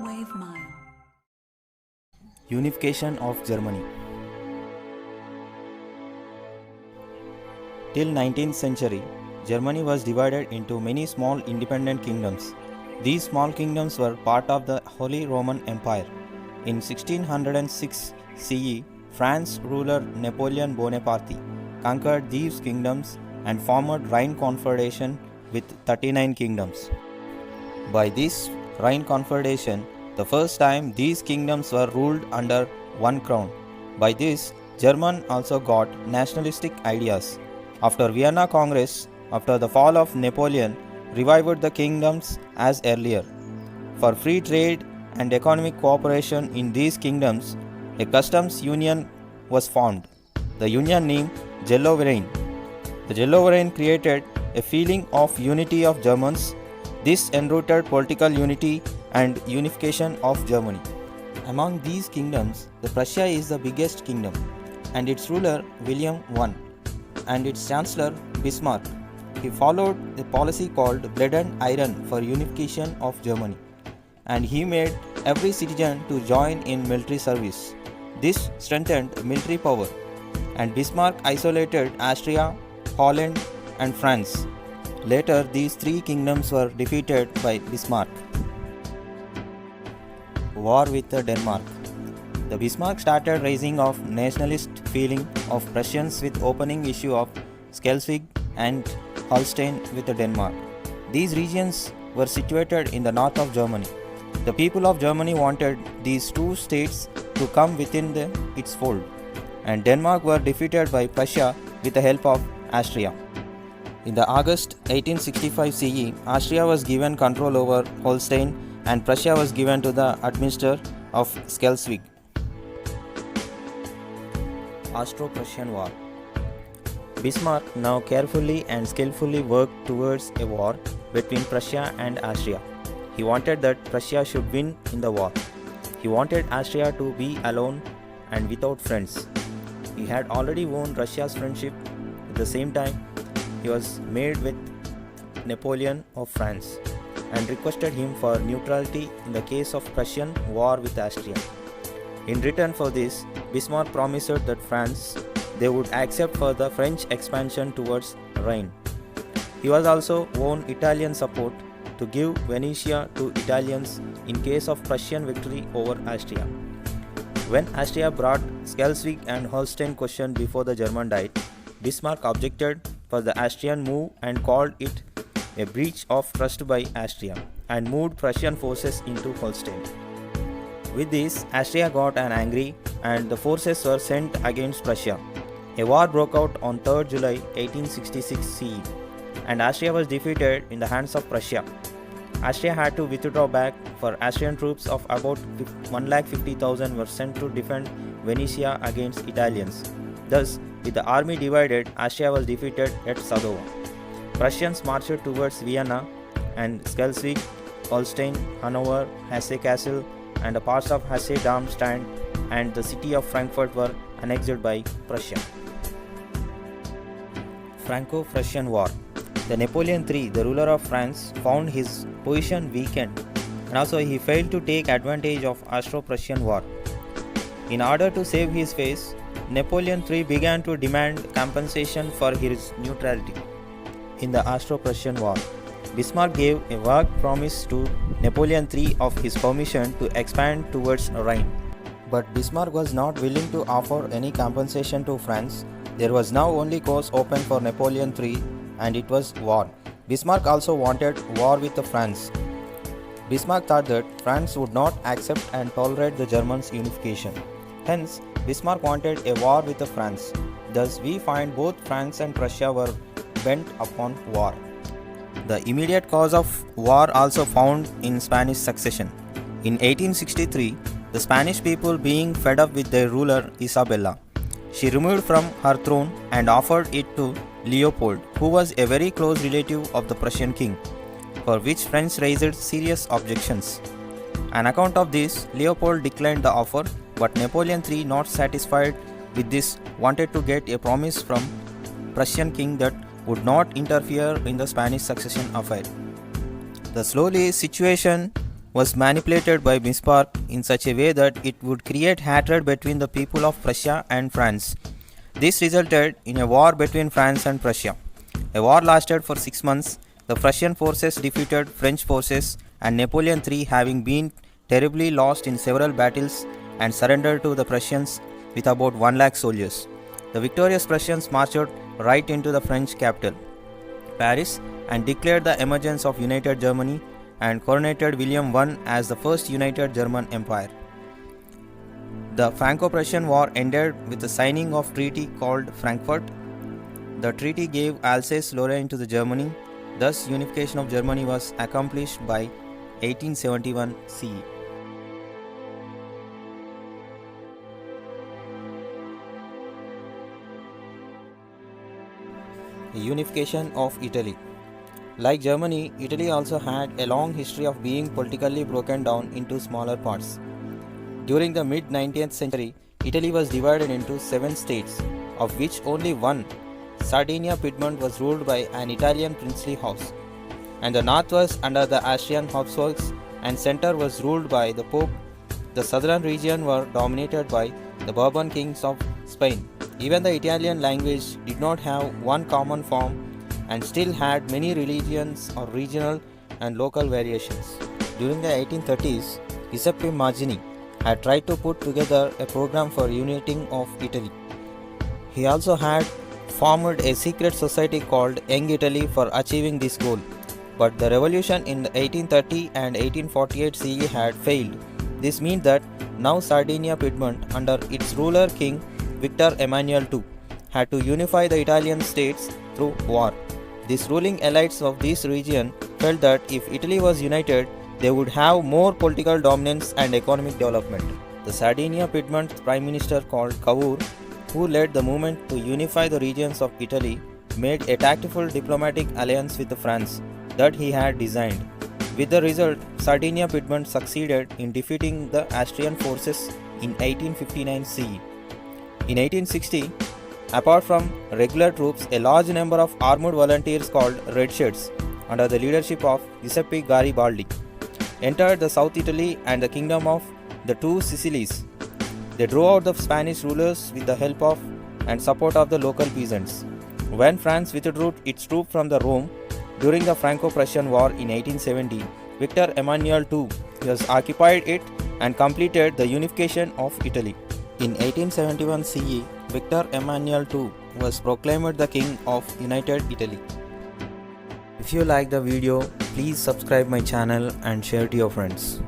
Wave Mile. Unification of Germany. Till 19th century, Germany was divided into many small independent kingdoms. These small kingdoms were part of the Holy Roman Empire. In 1606 CE, France ruler Napoleon Bonaparte conquered these kingdoms and formed Rhine Confederation with 39 kingdoms. By this Rhine Confederation, the first time these kingdoms were ruled under one crown. By this, German also got nationalistic ideas. After Vienna Congress, after the fall of Napoleon, revived the kingdoms as earlier. For free trade and economic cooperation in these kingdoms, a customs union was formed. The union named Gelloverein. The Gelloverein created a feeling of unity of Germans. This enrooted political unity and unification of Germany. Among these kingdoms, the Prussia is the biggest kingdom, and its ruler William I, and its chancellor Bismarck. He followed a policy called blood and iron for unification of Germany, and he made every citizen to join in military service. This strengthened military power, and Bismarck isolated Austria, Holland, and France. Later, these three kingdoms were defeated by Bismarck. War with Denmark. The Bismarck started raising of nationalist feeling of Prussians with opening issue of Schleswig and Holstein with Denmark. These regions were situated in the north of Germany. The people of Germany wanted these two states to come within its fold, and Denmark were defeated by Prussia with the help of Austria. In the August 1865 CE, Austria was given control over Holstein and Prussia was given to the administrator of Schleswig. Austro-Prussian War. Bismarck now carefully and skillfully worked towards a war between Prussia and Austria. He wanted that Prussia should win in the war. He wanted Austria to be alone and without friends. He had already won Russia's friendship. At the same time, he was made with Napoleon of France and requested him for neutrality in the case of Prussian war with Austria. In return for this, Bismarck promised that France they would accept for the French expansion towards Rhine. He was also won Italian support to give Venetia to Italians in case of Prussian victory over Austria. When Austria brought Schleswig and Holstein question before the German Diet, Bismarck objected for the Austrian move and called it a breach of trust by Austria and moved Prussian forces into Holstein. With this, Austria got angry and the forces were sent against Prussia. A war broke out on 3rd July 1866 CE, and Austria was defeated in the hands of Prussia. Austria had to withdraw back, for Austrian troops of about 150,000 were sent to defend Venetia against Italians. Thus, with the army divided, Austria was defeated at Sadowa. Prussians marched towards Vienna, and Schleswig, Holstein, Hanover, Hesse Castle, and the parts of Hesse-Darmstadt and the city of Frankfurt were annexed by Prussia. Franco-Prussian War. The Napoleon III, the ruler of France, found his position weakened, and also he failed to take advantage of Austro-Prussian War. In order to save his face, Napoleon III began to demand compensation for his neutrality. In the Austro-Prussian War, Bismarck gave a vague promise to Napoleon III of his permission to expand towards Rhine. But Bismarck was not willing to offer any compensation to France. There was now only course open for Napoleon III, and it was war. Bismarck also wanted war with France. Bismarck thought that France would not accept and tolerate the Germans' unification. Hence, Bismarck wanted a war with France. Thus, we find both France and Prussia were bent upon war. The immediate cause of war also found in Spanish succession. In 1863, the Spanish people being fed up with their ruler Isabella, she removed from her throne and offered it to Leopold, who was a very close relative of the Prussian king, for which French raised serious objections. On account of this, Leopold declined the offer, but Napoleon III, not satisfied with this, wanted to get a promise from Prussian king that would not interfere in the Spanish succession affair. The slowly situation was manipulated by Bismarck in such a way that it would create hatred between the people of Prussia and France. This resulted in a war between France and Prussia. A war lasted for 6 months. The Prussian forces defeated French forces, and Napoleon III, having been terribly lost in several battles, and surrendered to the Prussians with about 1 lakh soldiers. The victorious Prussians marched right into the French capital, Paris, and declared the emergence of United Germany and coronated William I as the first United German Empire. The Franco-Prussian War ended with the signing of a treaty called Frankfurt. The treaty gave Alsace-Lorraine to the Germany. Thus, unification of Germany was accomplished by 1871 CE. Unification of Italy. Like Germany, Italy also had a long history of being politically broken down into smaller parts. During the mid-19th century, Italy was divided into 7 states, of which only one, Sardinia Piedmont, was ruled by an Italian princely house, and the north was under the Austrian Habsburgs, and center was ruled by the Pope. The southern region were dominated by the Bourbon kings of Spain. Even the Italian language did not have one common form and still had many religions or regional and local variations. During the 1830s, Giuseppe Mazzini had tried to put together a program for uniting of Italy. He also had formed a secret society called Young Italy for achieving this goal. But the revolution in 1830 and 1848 CE had failed. This means that now Sardinia Piedmont, under its ruler King Victor Emmanuel II, had to unify the Italian states through war. These ruling elites of this region felt that if Italy was united, they would have more political dominance and economic development. The Sardinia Piedmont Prime Minister called Cavour, who led the movement to unify the regions of Italy, made a tactful diplomatic alliance with France that he had designed. With the result, Sardinia Piedmont succeeded in defeating the Austrian forces in 1859 CE. In 1860, apart from regular troops, a large number of armed volunteers called Red Shirts, under the leadership of Giuseppe Garibaldi, entered the South Italy and the kingdom of the Two Sicilies. They drove out the Spanish rulers with the help of and support of the local peasants. When France withdrew its troops from the Rome during the Franco-Prussian War in 1870, Victor Emmanuel II has occupied it and completed the unification of Italy. In 1871 CE, Victor Emmanuel II was proclaimed the King of United Italy. If you like the video, please subscribe my channel and share to your friends.